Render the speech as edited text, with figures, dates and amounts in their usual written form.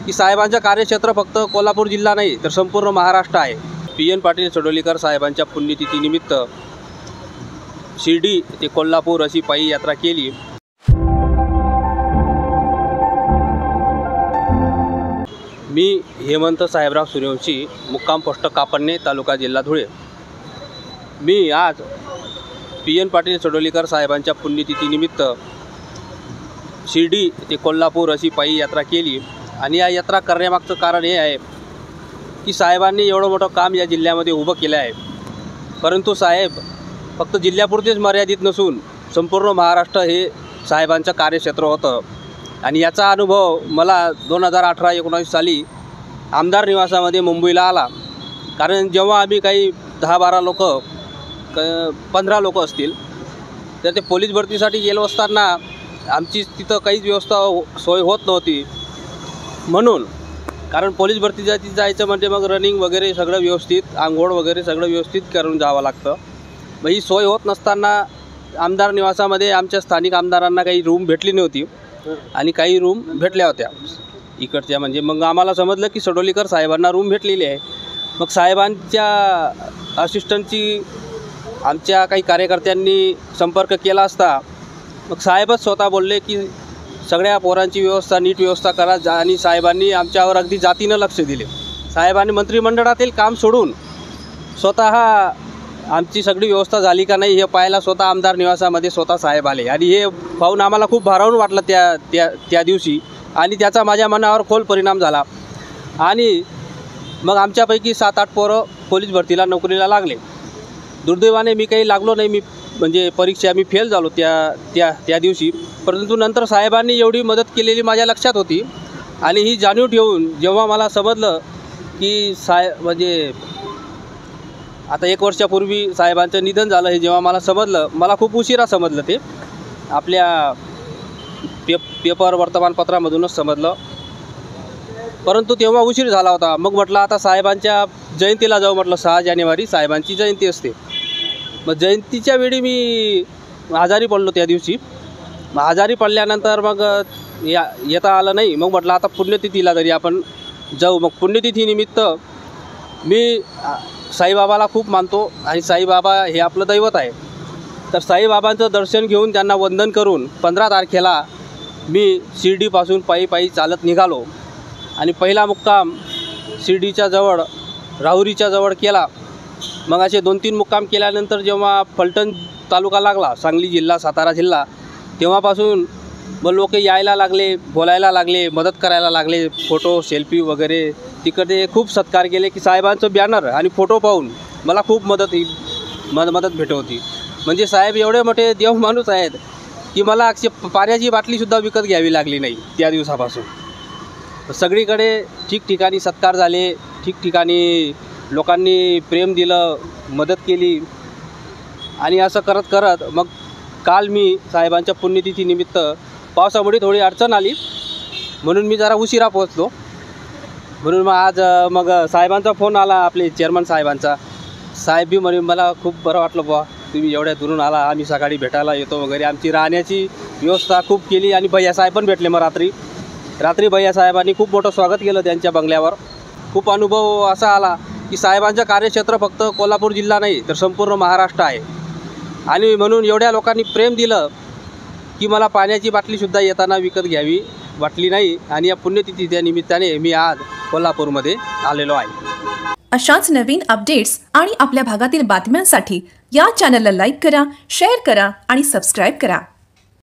की साहेबांचं कार्यक्षेत्र फक्त कोल्हापूर जिल्हा नाही तर संपूर्ण महाराष्ट्र आहे। PN पाटील सडोलीकर साहेबांच्या पुण्यतिथीनिमित्त शिर्डी ते कोल्हापूर अशी पायी यात्रा केली। मी हेमंत साहेबराव सूर्यवंशी, मुक्काम पोस्ट कापडणे, तालुका जिल्हा धुळे। मी आज PN पाटील सडोलीकर साहेबांच्या पुण्यतिथीनिमित्त शिर्डी ते कोल्हापूर अशी पायी यात्रा केली आणि या यात्रा करण्यामागचं कारण हे आहे की साहेबांनी एवढं मोठं काम या जिल्ह्यामध्ये उभं केलं आहे। परंतु साहेब फक्त जिल्ह्यापुरतेच मर्यादित नसून संपूर्ण महाराष्ट्र हे साहेबांचं कार्यक्षेत्र होतं आणि याचा अनुभव मला 2018-19 साली आमदार निवासामध्ये मुंबईला आला। कारण जेव्हा आम्ही काही 10-12 लोक 15 लोक असतील तर ते पोलीस भरतीसाठी गेलो असताना आमची तिथं काहीच व्यवस्था सोय होत नव्हती। म्हणून कारण पोलीस भरतीसाठी जायचं म्हणजे मग रनिंग वगैरे सगळं व्यवस्थित, आंघोळ वगैरे सगळं व्यवस्थित करून जावं लागतं। मग ही सोय होत नसताना आमदार निवासामध्ये आमच्या स्थानिक आमदारांना काही रूम भेटली नव्हती आणि काही रूम भेटल्या होत्या इकडच्या। म्हणजे मग आम्हाला समजलं की सडोलीकर साहेबांना रूम भेटलेली आहे। मग साहेबांच्या असिस्टंटची आमच्या काही कार्यकर्त्यांनी संपर्क केला असता मग साहेबच स्वतः बोलले की सगळ्या पोरांची व्यवस्था नीट व्यवस्था करा आणि साहेबांनी आमच्यावर अगदी जातीनं लक्ष दिले। साहेबांनी मंत्रिमंडळातील काम सोडून स्वतः आमची सगळी व्यवस्था झाली का नाही हे पाहायला स्वतः आमदार निवासामध्ये स्वतः साहेब आले आणि हे पाहून आम्हाला खूप भारावून वाटलं त्या दिवशी आणि त्याचा माझ्या मनावर खोल परिणाम झाला। आणि मग आमच्यापैकी 7-8 पोरं पोलीस भरतीला नोकरीला लागले। दुर्दैवाने मी काही लागलो नाही, मी म्हणजे परीक्षा मी फेल झालो त्या दिवशी। परंतु नंतर साहेबांनी एवढी मदत केलेली माझ्या लक्षात होती आणि ही जाणीव ठेवून जेव्हा मला समजलं की म्हणजे आता 1 वर्षापूर्वी साहेबांचं निधन झालं हे जेव्हा मला समजलं, मला खूप उशिरा समजलं, ते आपल्या पेपर वर्तमानपत्रामधूनच समजलं। परंतु तेव्हा उशीर झाला होता। मग म्हटलं आता साहेबांच्या जयंतीला जाऊ, म्हटलं 6 जानेवारी साहेबांची जयंती असते। मग जयंतीच्या वेळी मी आजारी पडलो त्या दिवशी। मग आजारी पडल्यानंतर मग येता आलं नाही। मग म्हटलं आता पुण्यतिथीला तरी आपण जाऊ। मग पुण्यतिथीनिमित्त मी साईबाबाला खूप मानतो आणि साईबाबा हे आपलं दैवत आहे। तर साईबाबांचं दर्शन घेऊन त्यांना वंदन करून 15 तारखेला मी शिर्डीपासून पायी चालत निघालो आणि पहिला मुक्काम शिर्डीच्या जवळ राहुरीच्या जवळ केला। मग असे 2-3 मुक्काम केल्यानंतर जेव्हा फलटण तालुका लागला, सांगली जिल्हा, सातारा जिल्हा, तेव्हापासून मग लोक यायला लागले, बोलायला लागले, मदत करायला लागले, फोटो सेल्फी वगैरे तिकडे खूप सत्कार केले की साहेबांचं बॅनर आणि फोटो पाहून मला खूप मदत भेटत होती। म्हणजे साहेब एवढे मोठे देव माणूस आहेत की मला अशी पाण्याची बाटलीसुद्धा विकत घ्यावी लागली नाही त्या दिवसापासून। सगळीकडे ठिकठिकाणी सत्कार झाले, ठिकठिकाणी लोकांनी प्रेम दिलं, मदत केली आणि असं करत करत मग काल मी साहेबांच्या पुण्यतिथीनिमित्त पावसामुळे थोडी अडचण आली म्हणून मी जरा उशिरा पोहोचलो। म्हणून मग आज साहेबांचा फोन आला, आपले चेअरमन साहेबांचा। साहेब बी म्हणे मला खूप बरं वाटलं बुवा, तुम्ही एवढ्या दुरून आला, आम्ही सकाळी भेटायला येतो वगैरे। आमची राहण्याची व्यवस्था खूप केली आणि भैयासाहेब पण भेटले। मग रात्री भैयासाहेबांनी खूप मोठं स्वागत केलं त्यांच्या बंगल्यावर। खूप अनुभव असा आला की साहेबांचं कार्यक्षेत्र फक्त कोल्हापूर जिल्हा नाही तर संपूर्ण महाराष्ट्र आहे आणि म्हणून एवढ्या लोकांनी प्रेम दिलं की मला पाण्याची बाटलीसुद्धा येताना विकत घ्यावी वाटली नाही। आणि या पुण्यतिथीच्या निमित्ताने मी आज कोल्हापूरमध्ये आलेलो आहे। अशाच नवीन अपडेट्स आणि आपल्या भागातील बातम्यांसाठी या चॅनलला लाईक करा, शेअर करा आणि सबस्क्राईब करा।